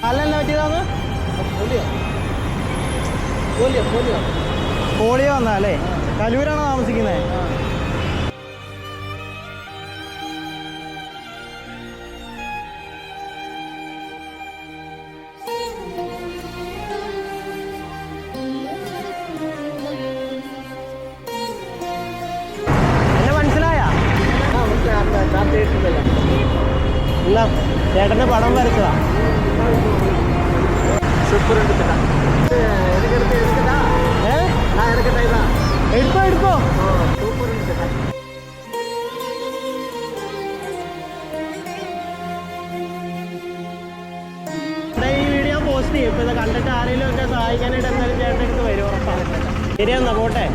അല്ലെന്നാ പറ്റിയതാന്ന് polio വന്നാ അല്ലേ? കലൂരാണോ താമസിക്കുന്നത്? എന്നെ മനസ്സിലായ? ഇല്ല, ചേട്ടന്റെ പടം വരച്ചതാ. എടുക്കോ എടുക്കോ. ഈ വീഡിയോ ഞാൻ പോസ്റ്റ് ചെയ്യും. ഇപ്പൊ ഇത് കണ്ടിട്ട് ആരെങ്കിലും ഒക്കെ സഹായിക്കാനായിട്ട് എന്തായാലും ചേട്ടൻ്റെ അടുത്ത് വരും, ഉറപ്പാണ്. ശരിയെന്നാ പോട്ടെ.